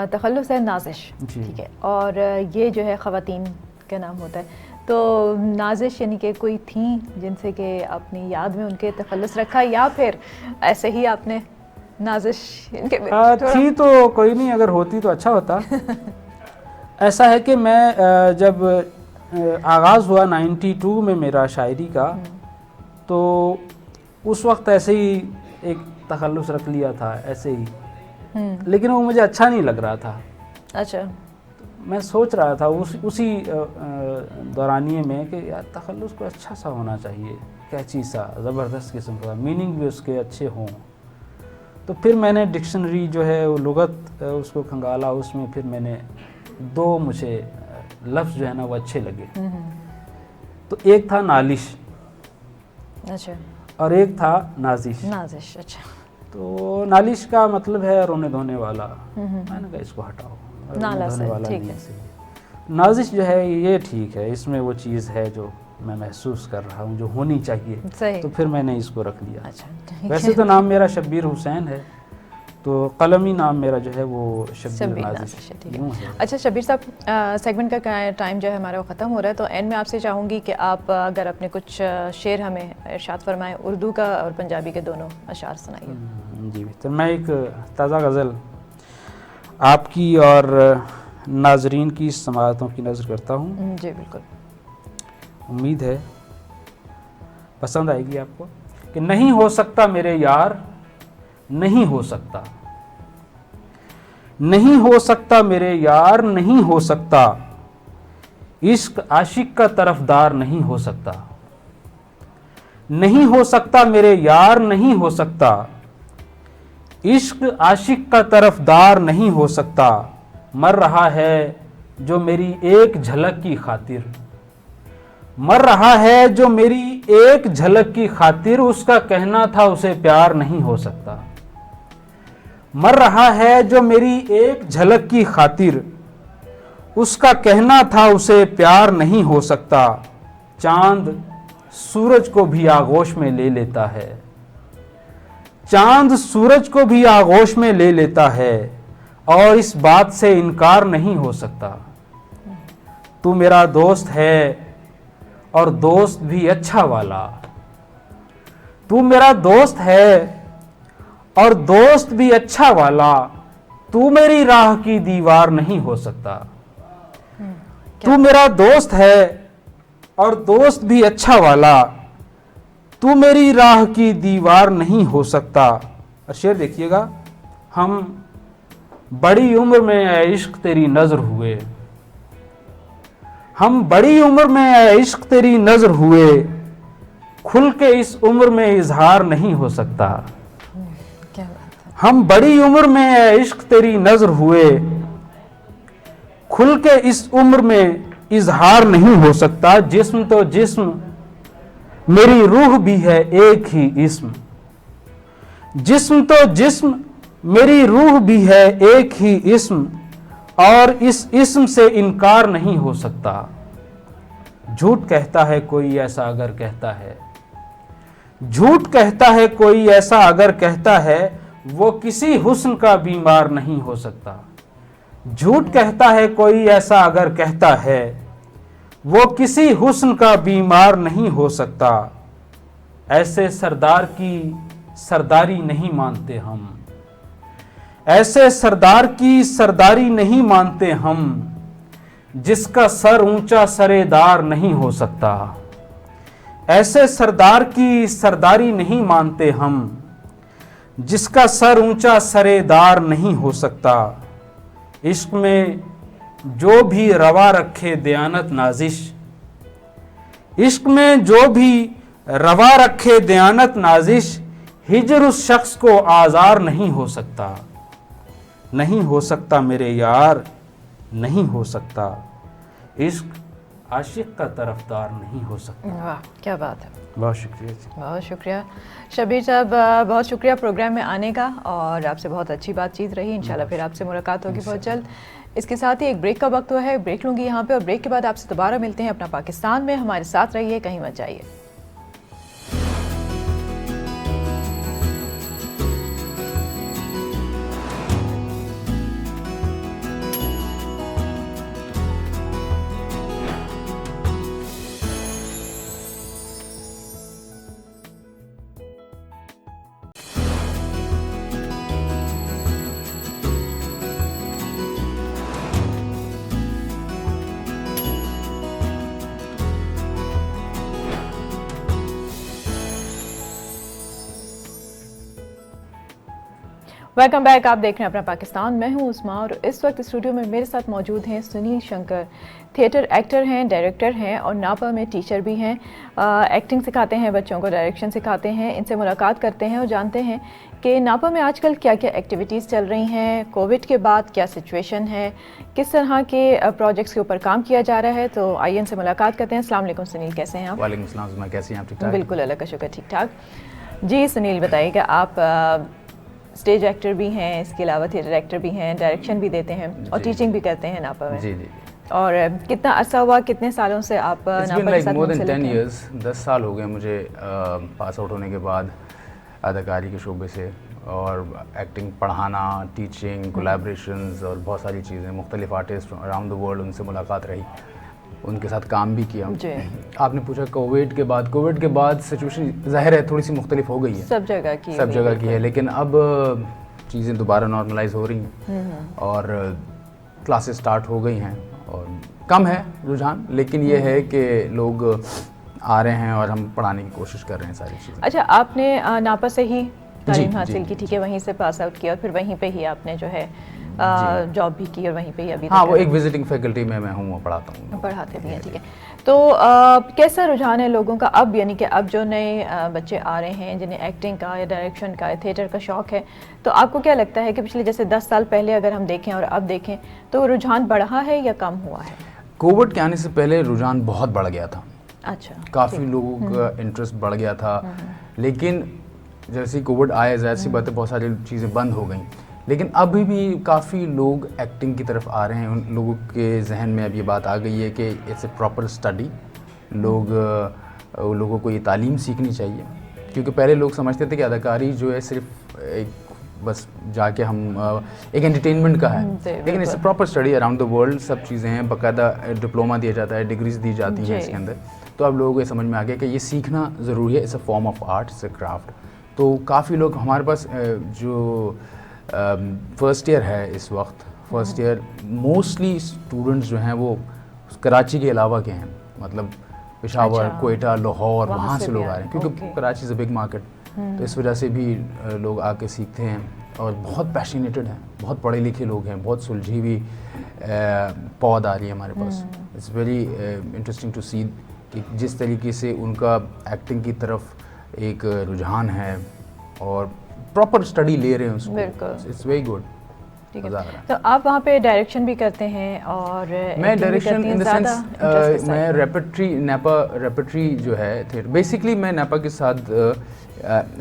तखल्लुस है नाजिश, जी। ठीक है, और ये जो है ख़वातीन का नाम होता है, तो नाजिश यानी कि कोई थी जिनसे कि अपनी याद में उनके तखल्लुस रखा, या फिर ऐसे ही आपने नाजिश इनके थी तो कोई नहीं, अगर होती तो अच्छा होता। ऐसा है कि मैं जब आगाज़ हुआ 92 में मेरा शायरी का, तो उस वक्त ऐसे ही एक तखल्लुस रख लिया था ऐसे ही, लेकिन वो मुझे अच्छा नहीं लग रहा था। अच्छा। मैं सोच रहा था उसी दौरानिए में कि यार तखल्लुस को अच्छा सा होना चाहिए, कैची सा, ज़बरदस्त किस्म का, मीनिंग भी उसके अच्छे हों। तो फिर मैंने डिक्शनरी जो है वो लुगत उसको खंगाला, उसमें फिर मैंने दो मुझे लफ्ज़ जो है ना वो अच्छे लगे। तो एक था नालिश, अच्छा, और एक था नाजिश। नाजिश, अच्छा। तो नालिश का मतलब है रोने धोने वाला, मैंने कहा इसको हटाओ, नाला रोने से, धोने वाला ठीक नहीं है। सही। नाजिश जो है ये ठीक है, इसमें वो चीज़ है जो मैं महसूस कर रहा हूँ, जो होनी चाहिए, सही। तो फिर मैंने इसको रख लिया। अच्छा, ठीक वैसे है। तो नाम मेरा शब्बीर हुसैन है, तो कलमी नाम मेरा जो है वो शब्बीर शब्बीर नाजिश नाजिश है, ठीक यूँ है। है। अच्छा शब्बीर साहब, सेगमेंट का टाइम जो है हमारा वो ख़त्म हो रहा है, तो एंड में आपसे चाहूँगी कि आप अगर अपने कुछ शेर हमें इरशाद फरमाएं, उर्दू का और पंजाबी के दोनों अशार सुनाइए। जी, तो मैं एक ताज़ा गज़ल आपकी और नाजरीन की समाअतों की नज़र करता हूँ। जी बिल्कुल। उम्मीद है पसंद आएगी आपको। कि नहीं हो सकता मेरे यार, नहीं हो सकता, नहीं हो सकता मेरे यार, नहीं हो सकता, इश्क आशिक का तरफदार नहीं हो सकता। नहीं हो सकता मेरे यार, नहीं हो सकता, इश्क आशिक का तरफदार नहीं हो सकता। मर रहा है जो मेरी एक झलक की खातिर, मर रहा है जो मेरी एक झलक की खातिर, उसका कहना था उसे प्यार नहीं हो सकता। मर रहा है जो मेरी एक झलक की खातिर, उसका कहना था उसे प्यार नहीं हो सकता। चांद सूरज को भी आगोश में ले लेता है, चांद सूरज को भी आगोश में ले लेता है, और इस बात से इनकार नहीं हो सकता। तू मेरा दोस्त है और दोस्त भी अच्छा वाला, तू मेरा दोस्त है और दोस्त भी अच्छा वाला, तू मेरी राह की दीवार नहीं हो सकता। तू मेरा दोस्त है और दोस्त भी अच्छा वाला, तू मेरी राह की दीवार नहीं हो सकता। और शेर देखिएगा, हम बड़ी उम्र में ऐ इश्क तेरी नजर हुए, हम बड़ी उम्र में ऐ इश्क तेरी नजर हुए, खुल के इस उम्र में इजहार नहीं हो सकता। क्या बात है। हम बड़ी उम्र में ऐ इश्क तेरी नजर हुए, खुल के इस उम्र में इजहार नहीं हो सकता। जिस्म तो जिस्म मेरी रूह भी है एक ही इस्म, जिस्म तो जिस्म मेरी रूह भी है एक ही इस्म, और इस इस्म से इनकार नहीं हो सकता। झूठ कहता है कोई ऐसा अगर कहता है, झूठ कहता है कोई ऐसा अगर कहता है, वो किसी हुस्न का बीमार नहीं हो सकता। झूठ कहता है कोई ऐसा अगर कहता है, वो किसी हुस्न का बीमार नहीं हो सकता। ऐसे सरदार की सरदारी नहीं मानते हम, ऐसे सरदार की सरदारी नहीं मानते हम, जिसका सर ऊंचा सरेदार नहीं हो सकता। ऐसे सरदार की सरदारी नहीं मानते हम, जिसका सर ऊंचा सरेदार नहीं हो सकता। इश्क में जो भी रवा रखे दयानत नाजिश, इश्क में जो भी रवा रखे दयानत नाजिश, हिजर उस शख्स को आजार नहीं हो सकता, नहीं हो सकता मेरे यार, नहीं हो सकता। इश्क आशिक का तरफदार नहीं हो सकता। वाह, क्या बात है। बहुत शुक्रिया जी। बहुत शुक्रिया शबीर साहब, बहुत शुक्रिया प्रोग्राम में आने का, और आपसे बहुत अच्छी बातचीत रही। इंशाल्लाह फिर आपसे मुलाकात होगी बहुत जल्द। इसके साथ ही एक ब्रेक का वक्त हुआ है, ब्रेक लूँगी यहाँ पे, और ब्रेक के बाद आपसे दोबारा मिलते हैं अपना पाकिस्तान में। हमारे साथ रहिए, कहीं मत जाइए। वेलकम बैक, आप देख रहे हैं अपना पाकिस्तान। मैं हूं उस्मा, और इस वक्त स्टूडियो में मेरे साथ मौजूद हैं सुनील शंकर। थिएटर एक्टर हैं, डायरेक्टर हैं, और नापा में टीचर भी हैं। एक्टिंग सिखाते हैं बच्चों को, डायरेक्शन सिखाते हैं। इनसे मुलाकात करते हैं और जानते हैं कि नापा में आजकल क्या क्या एक्टिविटीज़ चल रही हैं, कोविड के बाद क्या सिचुएशन है, किस तरह के प्रोजेक्ट्स के ऊपर काम किया जा रहा है। तो आइए इनसे मुलाकात करते हैं। अस्सलाम वालेकुम सुनील, कैसे हैं आप? वालेकुम सलाम उस्मा, कैसी हैं आप? ठीक ठाक? बिल्कुल, अल्लाह का शुक्र, ठीक ठाक। जी सुनील, बताइएगा, आप स्टेज एक्टर भी हैं, इसके अलावा थिएटर एक्टर भी हैं, डायरेक्शन भी देते हैं और टीचिंग भी करते हैं नापा में। जी जी। और कितना अरसा हुआ, कितने सालों से आप नापा के साथ मोर देन मुंसलिक 10 हैं? years, 10 साल हो गए मुझे पास आउट होने के बाद अदाकारी के शोबे से, और एक्टिंग, पढ़ाना, टीचिंग, कोलैबोरेशंस और बहुत सारी चीज़ें, मुख्तलिफ आर्टिस्ट अराउंड द वर्ल्ड, उनसे मुलाकात रही, उनके साथ काम भी किया। जी। आपने पूछा कोविड के बाद सिचुएशन ज़ाहिर है थोड़ी सी मुख्तलिफ हो गई है, सब जगह की है, लेकिन अब चीज़ें दोबारा नॉर्मलाइज हो रही हैं और क्लासेस स्टार्ट हो गई हैं, और कम है रुझान, लेकिन ये है कि लोग आ रहे हैं और हम पढ़ाने की कोशिश कर रहे हैं सारी चीज़ें। अच्छा, आपने नापा से ही तालीम जी, हासिल की, ठीक है, वहीं से पास आउट किया, और फिर वहीं पे ही आपने जो है जॉब भी की, और वहीं पे ही अभी हाँ, तक वो एक विजिटिंग फैकल्टी में मैं हूँ, वो पढ़ाता हूँ, पढ़ाते भी हैं, ठीक है। तो कैसा रुझान है लोगों का अब, यानी कि अब जो नए बच्चे आ रहे हैं जिन्हें एक्टिंग का या डायरेक्शन का या थिएटर का शौक़ है, तो आपको क्या लगता है कि पिछले जैसे 10 साल पहले अगर हम देखें और अब देखें, तो रुझान बढ़ा है या कम हुआ है? कोविड के आने से पहले रुझान बहुत बढ़ गया था। अच्छा, काफ़ी लोगों का इंटरेस्ट बढ़ गया था, लेकिन जैसे ही कोविड आया, ज़ाहिर सी बात है बहुत सारी चीज़ें बंद हो गई, लेकिन अभी भी काफ़ी लोग एक्टिंग की तरफ आ रहे हैं। उन लोगों के जहन में अब ये बात आ गई है कि इट्स ए प्रॉपर स्टडी, लोगों को ये तालीम सीखनी चाहिए, क्योंकि पहले लोग समझते थे कि अदाकारी जो है सिर्फ एक बस जाके हम एक एंटरटेनमेंट का है, लेकिन it's a proper study around the world, सब चीज़ें हैं, बाकायदा डिप्लोमा दिया जाता है, डिग्रीज दी जाती हैं इसके अंदर। तो अब लोगों को समझ में आ गया कि ये सीखना ज़रूरी है, it's a form of art, it's a craft. तो काफ़ी लोग हमारे पास जो फर्स्ट ईयर है इस वक्त, फर्स्ट ईयर मोस्टली स्टूडेंट्स जो हैं वो कराची के अलावा के हैं, मतलब पेशावर, अच्छा, कोयटा, लाहौर, वहाँ से लोग आ रहे हैं, क्योंकि okay. Karachi is a big market, तो इस वजह से भी लोग आके सीखते हैं, और बहुत पैशनेटेड हैं, बहुत पढ़े लिखे लोग हैं, बहुत सुलझी हुई पौध आ रही है हमारे पास। इट्स वेरी इंटरेस्टिंग टू सी कि जिस तरीके से उनका एक्टिंग की तरफ एक रुझान है, और प्रॉपर स्टडी ले रहे हैं उसको। बिल्कुल। It's very good. ठीक है, तो आप वहाँ पे डायरेक्शन भी करते हैं और मैं डायरेक्शन इन द सेंस मैं रेपर्टरी जो है थिएटर, बेसिकली मैं नापा के साथ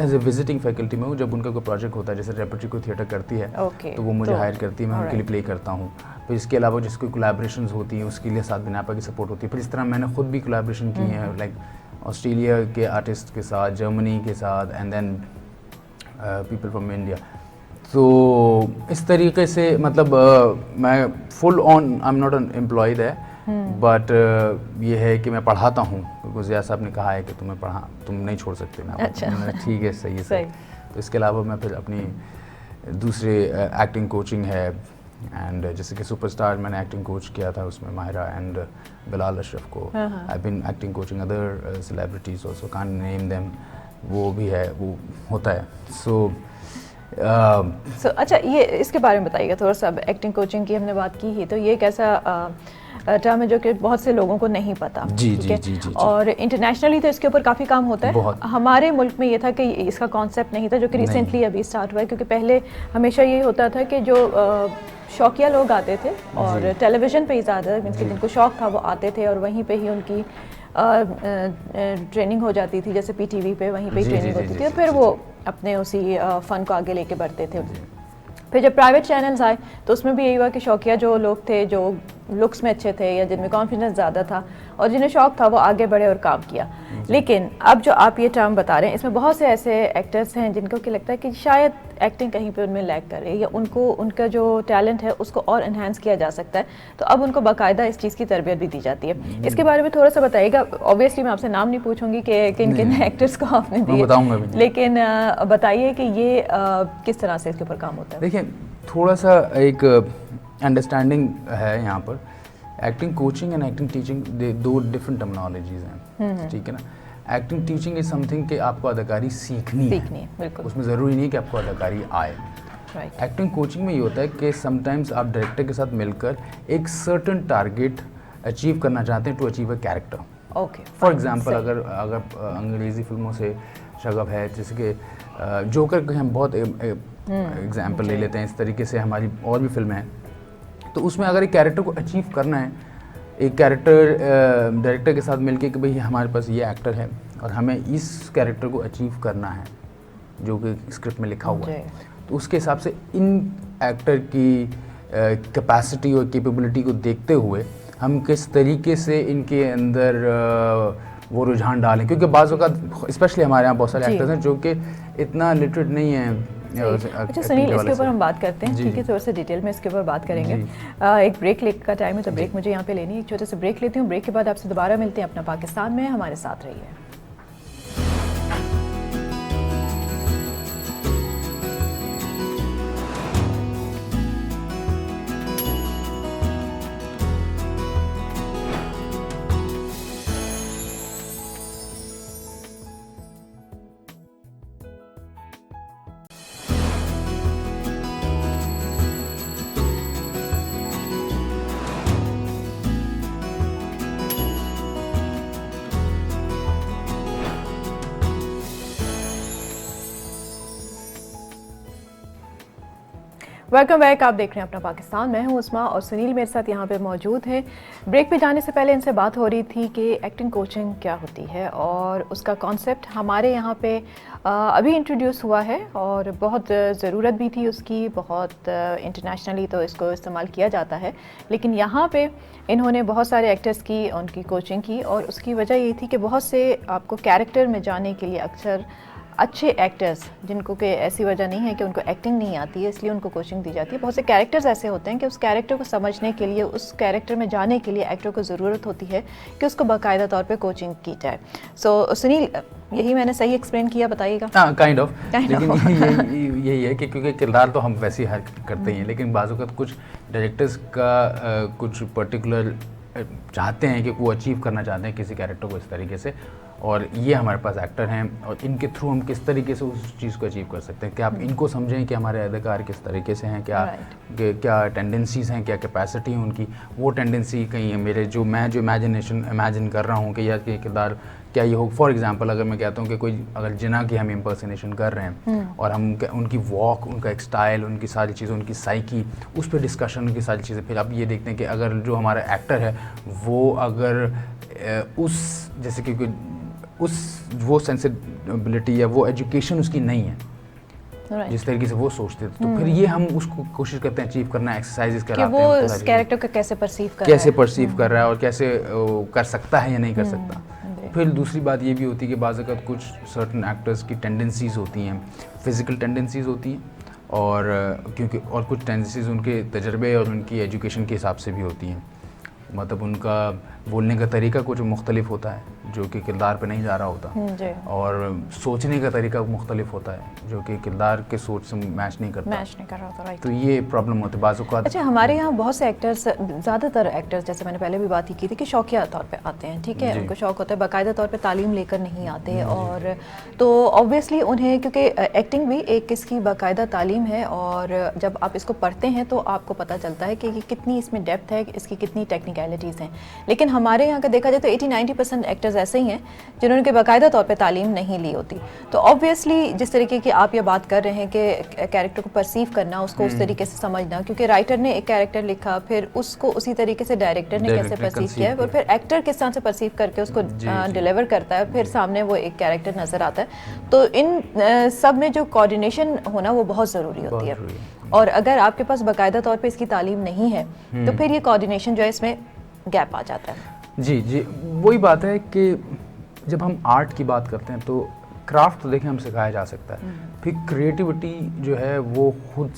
एज ए विजिटिंग फैकल्टी में हूँ। जब उनका कोई प्रोजेक्ट होता है, जैसे रेपर्टरी को थिएटर करती है, तो वो मुझे हायर करती है, मैं उनके लिए प्ले करता हूँ। फिर इसके अलावा जिस कोई कोलैबोरेशंस होती हैं उसके लिए साथ में नापा की सपोर्ट होती है। फिर इस तरह मैंने खुद भी कोलैबोरेशन की हैं, लाइक ऑस्ट्रेलिया के आर्टिस्ट के साथ, जर्मनी के साथ, and then people from India. तो इस तरीके से मतलब मैं full on, I am not an employed है, बट ये है कि मैं पढ़ाता हूँ, क्योंकि ज़िया साहब ने कहा है कि तुम नहीं छोड़ सकते ना। अच्छा। ठीक है, सही है। तो इसके अलावा मैं फिर अपनी दूसरे एक्टिंग कोचिंग है, एंड जैसे कि सुपरस्टार मैंने एक्टिंग कोच किया था, उसमें माहिरा एंड बिलाल अशरफ को। I been acting coaching other celebrities also, can't name them, वो भी है, वो होता है। सो अच्छा, ये इसके बारे में बताइएगा थोड़ा सा। एक्टिंग कोचिंग की हमने बात की ही, तो ये कैसा टर्म है जो कि बहुत से लोगों को नहीं पता। जी, ठीक जी, है? जी, जी, जी। और इंटरनेशनली तो इसके ऊपर काफ़ी काम होता है। बहुत। हमारे मुल्क में ये था कि इसका कॉन्सेप्ट नहीं था, जो कि रिसेंटली अभी स्टार्ट हुआ है, क्योंकि पहले हमेशा ये होता था कि जो शौकिया लोग आते थे और टेलीविज़न पे ही ज़्यादा मीन्स कि जिनको शौक़ था वो आते थे और वहीं पे ही उनकी ट्रेनिंग हो जाती थी, जैसे PTV पे वहीं पे ही ट्रेनिंग होती थी और फिर वो अपने उसी फ़न को आगे लेके बढ़ते थे। फिर जब प्राइवेट चैनल्स आए तो उसमें भी यही हुआ कि शौकिया जो लोग थे, जो लुक्स में अच्छे थे या जिनमें कॉन्फिडेंस ज़्यादा था और जिन्हें शौक़ था, वो आगे बढ़े और काम किया। लेकिन अब जो आप ये टर्म बता रहे हैं, इसमें बहुत से ऐसे एक्टर्स हैं जिनको कि लगता है कि शायद एक्टिंग कहीं पे उनमें लैग कर रही है या उनको उनका जो टैलेंट है उसको और इन्हांस किया जा सकता है, तो अब उनको बाकायदा इस चीज़ की तरबियत भी दी जाती है। इसके बारे में थोड़ा सा बताइएगा। ऑब्वियसली मैं आपसे नाम नहीं पूछूंगी कि किन किन एक्टर्स को आपने दिए, बताऊंगा भी, लेकिन बताइए कि ये किस तरह से इसके ऊपर काम होता है। देखिए, थोड़ा सा एक अंडरस्टैंडिंग है यहाँ पर। Acting coaching and acting teaching दो डिफरेंट टर्मिनोलॉजीज हैं, ठीक है ना। एक्टिंग टीचिंग इज समथिंग कि आपको अदाकारी सीखनी है, बिल्कुल। उसमें ज़रूरी नहीं कि आपको अदाकारी आए। एक्टिंग कोचिंग में ये होता है कि समटाइम्स आप डायरेक्टर के साथ मिलकर एक सर्टन टारगेट अचीव करना चाहते हैं to achieve a character. Okay, for example अगर अंग्रेज़ी फिल्मों से शगफ है, जैसे कि जोकर के हम बहुत एग्जाम्पल ले लेते हैं, इस तरीके से हमारी और भी फिल्में हैं। तो उसमें अगर एक कैरेक्टर को अचीव करना है, एक कैरेक्टर डायरेक्टर के साथ मिलके कि भाई हमारे पास ये एक्टर है और हमें इस कैरेक्टर को अचीव करना है जो कि स्क्रिप्ट में लिखा हुआ है, तो उसके हिसाब से इन एक्टर की कैपेसिटी और कैपेबिलिटी को देखते हुए हम किस तरीके से इनके अंदर वो रुझान डालें। क्योंकि बाज़ वक़्त स्पेशली हमारे यहाँ बहुत सारे एक्टर्स हैं जो कि इतना लिटरेट नहीं हैं। अच्छा सुनील, इसके ऊपर हम बात करते हैं, ठीक है, थोड़ा सा डिटेल में इसके ऊपर बात करेंगे। एक ब्रेक का टाइम है, तो ब्रेक मुझे यहाँ पे लेनी है। एक छोटे से ब्रेक लेती हूँ, ब्रेक के बाद आपसे दोबारा मिलते हैं अपना पाकिस्तान में। हमारे साथ रहिए। वेलकम बैक, आप देख रहे हैं अपना पाकिस्तान। मैं हूं उस्मा और सुनील मेरे साथ यहाँ पे मौजूद हैं। ब्रेक पे जाने से पहले इनसे बात हो रही थी कि एक्टिंग कोचिंग क्या होती है और उसका कॉन्सेप्ट हमारे यहाँ पे अभी इंट्रोड्यूस हुआ है और बहुत ज़रूरत भी थी उसकी, बहुत इंटरनेशनली तो इसको इस्तेमाल किया जाता है। लेकिन यहाँ पे इन्होंने बहुत सारे एक्टर्स की उनकी कोचिंग की और उसकी वजह ये थी कि बहुत से आपको कैरेक्टर में जाने के लिए अक्सर अच्छे एक्टर्स, जिनको कि ऐसी वजह नहीं है कि उनको एक्टिंग नहीं आती है इसलिए उनको कोचिंग दी जाती है, बहुत से कैरेक्टर्स ऐसे होते हैं कि उस कैरेक्टर को समझने के लिए, उस कैरेक्टर में जाने के लिए एक्टर को ज़रूरत होती है कि उसको बाकायदा तौर पे कोचिंग की जाए। सो सुनील, यही मैंने सही एक्सप्लेन किया, बताइएगा। हाँ, काइंड ऑफ। लेकिन यही है कि क्योंकि किरदार तो हम वैसे ही हर करते हैं, लेकिन बाज़ वक़्त कुछ डायरेक्टर्स का कुछ पर्टिकुलर चाहते हैं कि वो अचीव करना चाहते हैं किसी कैरेक्टर को इस तरीके से, और ये हमारे पास एक्टर हैं और इनके थ्रू हम किस तरीके से उस चीज़ को अचीव कर सकते हैं। क्या आप इनको समझें कि हमारे अदाकार किस तरीके से हैं, क्या टेंडेंसीज़ हैं, क्या कैपेसिटी है उनकी, वो टेंडेंसी कहीं मेरे जो इमेजिन कर रहा हूँ कि यार ये किरदार क्या ये हो। फॉर एग्जांपल अगर मैं कहता हूँ कि कोई अगर जिना की हम इम्पर्सनेशन कर रहे हैं और हम उनकी वॉक, उनका एक स्टाइल, उनकी सारी चीज़ें, उनकी साइकी, उस पर डिस्कशन, उनकी सारी चीज़ें, फिर आप ये देखते हैं कि अगर जो हमारा एक्टर है वो अगर उस जैसे कि वो सेंसिबिलिटी या वो एजुकेशन उसकी नहीं है जिस तरीके से वो सोचते थे, तो फिर ये हम उसको कोशिश करते हैं अचीव करना, एक्सरसाइजेस कराते हैं कि वो उस कैरेक्टर को कैसे परसीव कर रहा है और कैसे कर सकता है या नहीं कर सकता। फिर दूसरी बात ये भी होती है कि बाज़ वक़्त कुछ सर्टन एक्टर्स की टेंडेंसीज़ होती हैं, फिज़िकल टेंडेंसीज़ होती हैं, और क्योंकि और कुछ टेंडेंसीज़ उनके तजर्बे और उनकी एजुकेशन के हिसाब से भी होती हैं। मतलब उनका बोलने का तरीका कुछ मुख्तलिफ होता है जो कि किरदार पे नहीं जा रहा होता, जी। और सोचने का तरीका मुख्तलिफ होता है जो कि किरदार के सोच से मैच नहीं कर रहा होता, राइट। तो ये प्रॉब्लम होती है बाज़ औक़ात। अच्छा, हमारे यहाँ बहुत से एक्टर्स, ज़्यादातर एक्टर्स, जैसे मैंने पहले भी बात ही की थी कि शौकिया तौर पे आते हैं, ठीक है, उनको शौक होता है, बाकायदा तौर पे तालीम लेकर नहीं आते, और तो ऑब्वियसली उन्हें, क्योंकि एक्टिंग भी एक किसकी बाकायदा तालीम है, और जब आप इसको पढ़ते हैं तो आपको पता चलता है कि कितनी इसमें डेप्थ है, इसकी कितनी टेक्निकलिटीज़ हैं। लेकिन हमारे यहाँ का देखा जाए तो 80-90% एक्टर्स ऐसे ही हैं जिन्होंने बाकायदा तौर पे तालीम नहीं ली होती। तो ऑब्वियसली जिस तरीके की आप ये बात कर रहे हैं कि कैरेक्टर को परसीव करना, उसको उस तरीके से समझना, क्योंकि राइटर ने एक कैरेक्टर लिखा, फिर उसको उसी तरीके से डायरेक्टर ने कैसे परसीव किया है, और फिर एक्टर किस तरह से परसीव करके उसको डिलीवर करता है, फिर सामने वो एक कैरेक्टर नज़र आता है। तो इन सब में जो कोऑर्डिनेशन होना वो बहुत ज़रूरी होती है, और अगर आपके पास बाकायदा तौर पे इसकी तालीम नहीं है तो फिर ये कोऑर्डिनेशन जो है इसमें गैप आ जाता है। जी जी, वही बात है कि जब हम आर्ट की बात करते हैं तो क्राफ्ट तो देखें हम सिखाया जा सकता है, फिर क्रिएटिविटी जो है वो खुद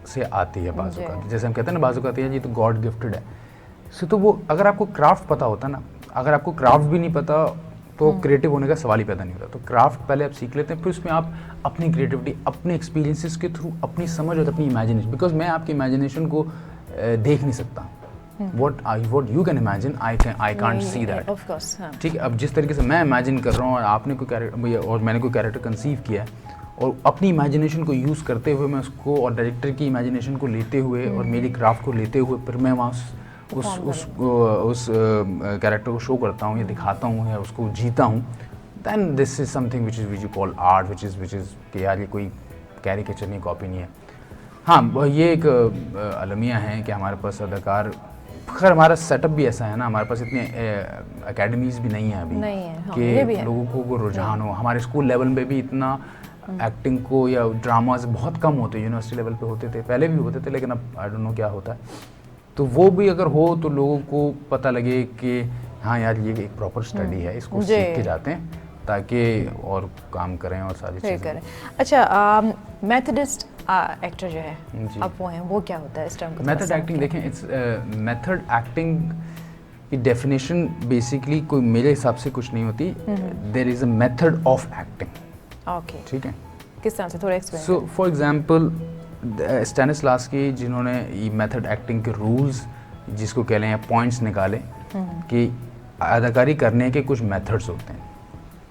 से आती है बाज़ औक़ात, जैसे हम कहते हैं ना बाज़ औक़ात ये तो गॉड गिफ्टेड है। सो तो वो अगर आपको क्राफ्ट पता होता ना, अगर आपको क्राफ्ट भी नहीं पता तो क्रिएटिव होने का सवाल ही पैदा नहीं होता। तो क्राफ्ट पहले आप सीख लेते हैं, फिर उसमें आप अपनी क्रिएटिविटी, अपने एक्सपीरियंसेस के थ्रू, अपनी समझ और अपनी इमेजिनेशन, बिकॉज मैं आपकी इमेजिनेशन को देख नहीं सकता, what you can imagine I can't see that, of course, हाँ। ठीक है। अब जिस तरीके से मैं इमेजिन कर रहा हूँ और आपने कोई कैरेक्टर और मैंने कोई कैरेक्टर कंसीव किया है, और अपनी इमेजिनेशन को यूज़ करते हुए मैं उसको, और डायरेक्टर की इमेजिनेशन को लेते हुए और मेरी क्राफ्ट को लेते हुए फिर मैं वहाँ उस कैरेक्टर को शो करता हूँ या दिखाता हूँ या उसको जीता हूँ, then this is something which you call art, which is कि यार ये कोई कैरिकेचर नहीं, कॉपी नहीं है। हाँ, ये एक अलमिया है कि हमारे पास अदाकार, खैर हमारा सेटअप भी ऐसा है ना, हमारे पास इतने एकेडमीज़ भी नहीं है अभी कि लोगों को रुझान हो। हमारे स्कूल लेवल में भी इतना एक्टिंग को या ड्रामाज बहुत कम होते, यूनिवर्सिटी लेवल पे होते थे, पहले भी होते थे, लेकिन अब आई डोंट नो क्या होता है। तो वो भी अगर हो तो लोगों को पता लगे कि हाँ यार ये एक प्रॉपर स्टडी है, इसको सीख के जाते हैं ताकि और काम करें और सारी चीज़ें करें। अच्छा, मेथडिस्ट एक्टर जो है अब वो हैं, वो क्या होता है इस टर्म को? मेथड एक्टिंग देखें, इट्स मेथड एक्टिंग की डेफिनेशन बेसिकली कोई मेरे हिसाब से कुछ नहीं होती, there is a method of acting. Okay, ठीक है, किस तरह से, थोड़ा explain. So for example Stanislavski जिन्होंने ये मेथड एक्टिंग के रूल्स, जिसको कह लें या पॉइंट्स निकाले कि अदाकारी करने के कुछ मेथड्स होते हैं।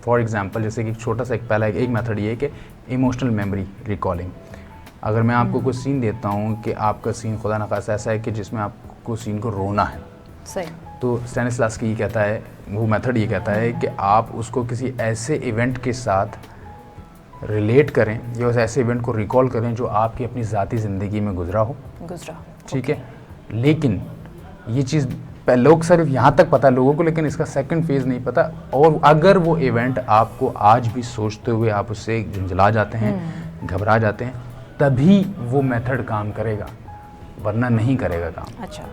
फॉर एग्जांपल जैसे कि छोटा सा एक मेथड ये है कि इमोशनल मेमोरी रिकॉलिंग। अगर मैं आपको कोई सीन देता हूँ कि आपका सीन खुदा न खासा ऐसा है कि जिसमें आपको सीन को रोना है, सही, तो स्टैनिस्लावस्की ये कहता है, वो मेथड ये कहता है कि आप उसको किसी ऐसे इवेंट के साथ रिलेट करें या उस ऐसे इवेंट को रिकॉल करें जो आपकी अपनी ज़ाती ज़िंदगी में गुजरा हो, ठीक है। लेकिन ये चीज़ लोग सिर्फ यहाँ तक पता है लोगों को, लेकिन इसका सेकंड फेज़ नहीं पता, और अगर वो इवेंट आपको आज भी सोचते हुए आप उससे झुंझला जाते हैं, घबरा जाते हैं, तभी वो मेथड काम करेगा, वरना नहीं करेगा काम। अच्छा,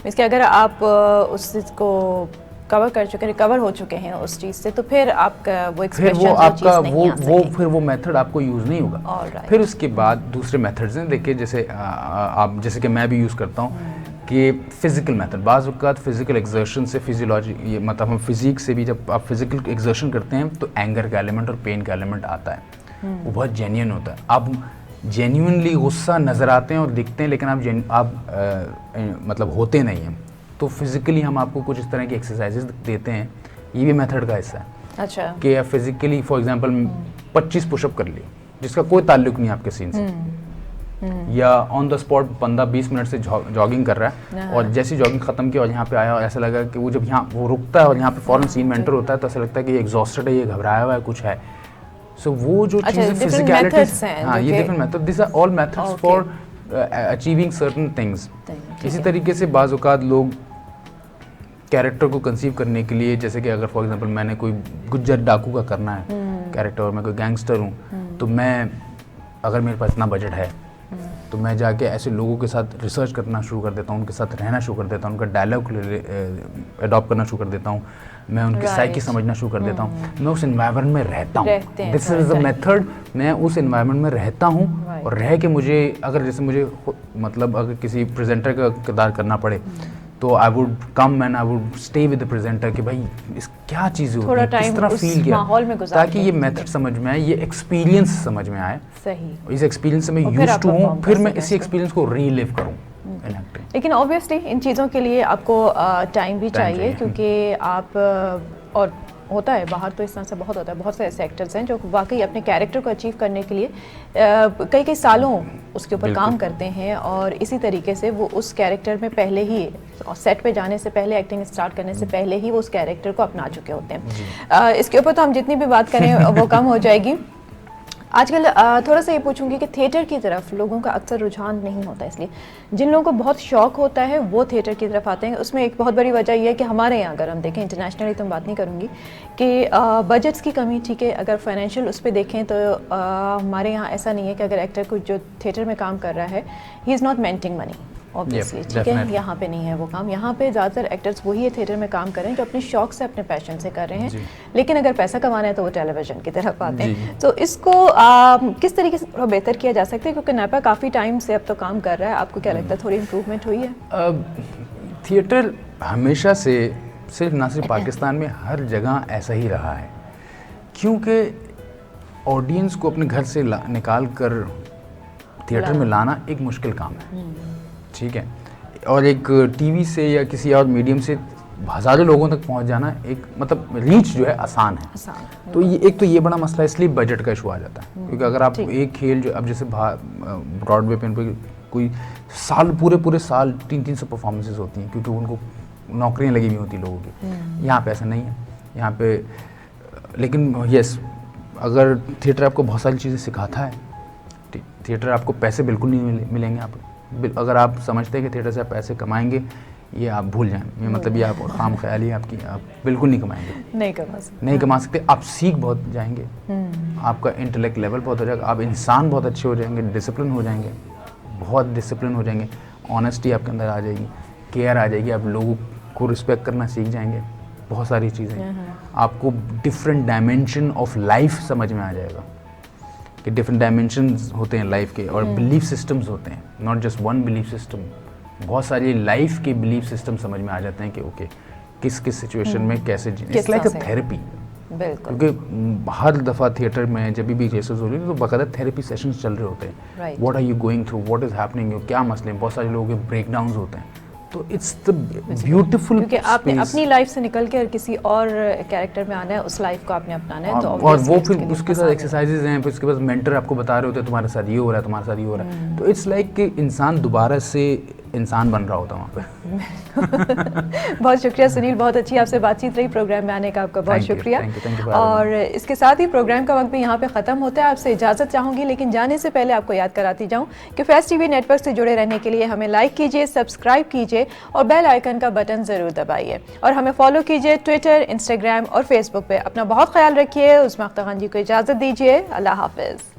इसके अगर आप उस चीज़ को कवर कर चुके, रिकवर हो चुके हैं उस चीज़ से, तो फिर आपका वो एक्सप्रेशन, फिर वो आपका फिर वो मेथड आपको यूज़ नहीं होगा। फिर उसके बाद दूसरे मेथड्स हैं, देखिए जैसे आप, जैसे कि मैं भी यूज़ करता हूँ कि फ़िज़िकल मेथड, बाज़ औक़ात फ़िज़िकल एक्सर्शन से, फिजियोलॉजी, ये मतलब हम फिज़िक से भी जब आप फिज़िकल एक्सर्शन करते हैं तो एंगर का एलिमेंट और पेन का एलिमेंट आता है, वो बहुत जेन्युइन होता है। आप जेन्युइनली गुस्सा नज़र आते हैं और दिखते हैं, लेकिन आप मतलब होते नहीं हैं। तो फिज़िकली हम आपको कुछ इस तरह की एक्सरसाइजेज देते हैं, ये भी मेथड का हिस्सा है। अच्छा, कि आप फिज़िकली फॉर एग्जांपल 25 पुशअप कर लिए जिसका कोई ताल्लुक नहीं आपके सीन से, या ऑन द स्पॉट बंदा 20 मिनट से जॉगिंग कर रहा है और जैसी जॉगिंग ख़त्म की और यहाँ पे आया और ऐसा लगा कि वो जब यहाँ वो रुकता है और यहाँ पे फ़ौरन सीन में एंटर होता है तो ऐसा लगता है कि ये एग्जॉस्टेड है, ये घबराया हुआ है, कुछ है। सो वो जो चीज़ें फिजिकलिटी, हाँ, ये different method, this are all methods for achieving certain things. इसी तरीके से बाज़ औक़ात लोग कैरेक्टर को कंसीव करने के लिए, जैसे कि अगर फॉर एग्जांपल मैंने कोई गुज्जर डाकू का करना है कैरेक्टर और मैं कोई गैंगस्टर हूँ, तो मैं, अगर मेरे पास इतना बजट है तो मैं जाके ऐसे लोगों के साथ रिसर्च करना शुरू कर देता हूँ, उनके साथ रहना शुरू कर देता हूँ, उनका डायलॉग अडॉप्ट करना शुरू कर देता हूँ, मैं उनकी साइकी समझना शुरू कर देता हूँ, मैं उस एनवायरनमेंट में रहता हूँ। दिस इज द मेथड, मैं उस एनवायरनमेंट में रहता हूँ और रह के मुझे, अगर जैसे मुझे मतलब अगर किसी प्रेजेंटर का किरदार करना पड़े तो I would come and I would stay with the presenter कि भाई इस क्या चीज़ें होती थोड़ा हैं, किस टाइम तरह उस फील किया, माहौल में गुजार ताकि ये मेथड समझ में आए, ये एक्सपीरियंस समझ में आए, सही। इस एक्सपीरियंस से मैं और फिर यूज आप टू हूँ, perform फिर कर मैं सकें इसी उसको। एक्सपीरियंस को रीलिव करूँ इन एक्टिंग। लेकिन ऑब्वियसली इन चीज़ों के लिए आपको टाइम भी चाहिए, चाहिए। क्योंकि आप और होता है बाहर तो इस तरह से बहुत होता है, बहुत से ऐसे एक्टर्स हैं जो वाकई अपने कैरेक्टर को अचीव करने के लिए कई कई सालों उसके ऊपर काम करते हैं, और इसी तरीके से वो उस कैरेक्टर में पहले ही सेट पे जाने से पहले, एक्टिंग स्टार्ट करने से पहले ही वो उस कैरेक्टर को अपना चुके होते हैं। इसके ऊपर तो हम जितनी भी बात करें वो कम हो जाएगी। आजकल थोड़ा सा ये पूछूंगी कि थिएटर की तरफ लोगों का अक्सर रुझान नहीं होता, इसलिए जिन लोगों को बहुत शौक होता है वो थिएटर की तरफ आते हैं। उसमें एक बहुत बड़ी वजह ये है कि हमारे यहाँ अगर हम देखें, इंटरनेशनली तो मैं बात नहीं करूँगी, कि बजट्स की कमी, ठीक है, अगर फाइनेंशियल उस पर देखें तो हमारे यहाँ ऐसा नहीं है कि अगर एक्टर को जो थिएटर में काम कर रहा है he is not minting money, obviously, ठीक है, यहाँ पे नहीं है वो काम। यहाँ पे ज़्यादातर एक्टर्स वही है थिएटर में काम कर रहे हैं जो अपने शौक से, अपने पैशन से कर रहे हैं, लेकिन अगर पैसा कमाना है तो वो टेलीविजन की तरफ आते हैं। तो इसको किस तरीके से थोड़ा बेहतर किया जा सकता है, क्योंकि नापा काफ़ी टाइम से अब तो काम कर रहा है, आपको क्या लगता है थोड़ी इम्प्रूवमेंट हुई है? थिएटर हमेशा से सिर्फ ना सिर्फ पाकिस्तान में, हर जगह ऐसा ही रहा है, क्योंकि ऑडियंस को अपने घर से निकाल कर थिएटर में लाना एक मुश्किल काम है, ठीक है, और एक टीवी से या किसी और मीडियम से हज़ारों लोगों तक पहुंच जाना एक मतलब रीच जो है आसान है। तो ये एक तो ये बड़ा मसला है, इसलिए बजट का इशू आ जाता है, क्योंकि अगर आप एक खेल जो अब जैसे ब्रॉडवे पे कोई साल पूरे साल 300 परफॉर्मेंसेज होती हैं, क्योंकि उनको नौकरियां लगी हुई होती लोगों की। यहाँ पे ऐसा नहीं है, यहाँ पे लेकिन यस, अगर थिएटर आपको बहुत सारी चीज़ें सिखाता है, थिएटर आपको पैसे बिल्कुल नहीं मिलेंगे आप, अगर आप समझते हैं कि थिएटर से आप पैसे कमाएंगे, ये आप भूल जाएं, ये मतलब ये आप खाम ख्याली आपकी, आप बिल्कुल नहीं कमाएंगे, नहीं कमा सकते। आप सीख बहुत जाएंगे, आपका इंटेलेक्ट लेवल बहुत हो जाएगा, आप इंसान बहुत अच्छे हो जाएंगे, डिसिप्लिन हो जाएंगे, बहुत डिसिप्लिन हो जाएंगे, ऑनेस्टी आपके अंदर आ जाएगी, केयर आ जाएगी, आप लोगों को रिस्पेक्ट करना सीख जाएंगे, बहुत सारी चीज़ें, आपको डिफरेंट डायमेंशन ऑफ लाइफ समझ में आ जाएगा कि डिफरेंट डायमेंशंस होते हैं लाइफ के, और बिलीफ सिस्टम्स होते हैं, not just one belief system, बहुत सारी लाइफ के बिलीफ सिस्टम समझ में आ जाते हैं कि ओके किस किस सिचुएशन में कैसे जीना। इट्स लाइक अ थेरेपी, क्योंकि हर दफ़ा थिएटर में जब भी केसेस हो रही है तो बाकायदा थेरेपी सेशंस चल रहे होते हैं, what are you going through, what is happening, क्या मसले हैं, बहुत सारे लोगों के ब्रेक डाउन्स होते हैं। तो इट्स द ब्यूटीफुल, क्योंकि आपने अपनी लाइफ से निकल के किसी और कैरेक्टर में आना है, उस लाइफ को आपने अपनाना है, तो और वो फिर उसके साथ एक्सरसाइजेज हैं, फिर उसके बाद मेंटर आपको बता रहे होते हैं तुम्हारे साथ ये हो रहा है, तुम्हारे साथ ये हो रहा है, तो इट्स लाइक कि इंसान दोबारा से इंसान बन रहा होता है वहाँ पे। बहुत शुक्रिया सुनील, बहुत अच्छी आपसे बातचीत रही, प्रोग्राम में आने का आपका बहुत शुक्रिया। और इसके साथ ही प्रोग्राम का वक्त भी यहाँ पे ख़त्म होता है, आपसे इजाज़त चाहूँगी, लेकिन जाने से पहले आपको याद कराती जाऊँ कि फेस्ट टीवी नेटवर्क से जुड़े रहने के लिए हमें लाइक कीजिए, सब्सक्राइब कीजिए और बेल आइकन का बटन ज़रूर दबाइए, और हमें फॉलो कीजिए ट्विटर, इंस्टाग्राम और फेसबुक पे। अपना बहुत ख्याल रखिए, उस्मा अख्तर खान जी को इजाज़त दीजिए, अल्लाह हाफिज़।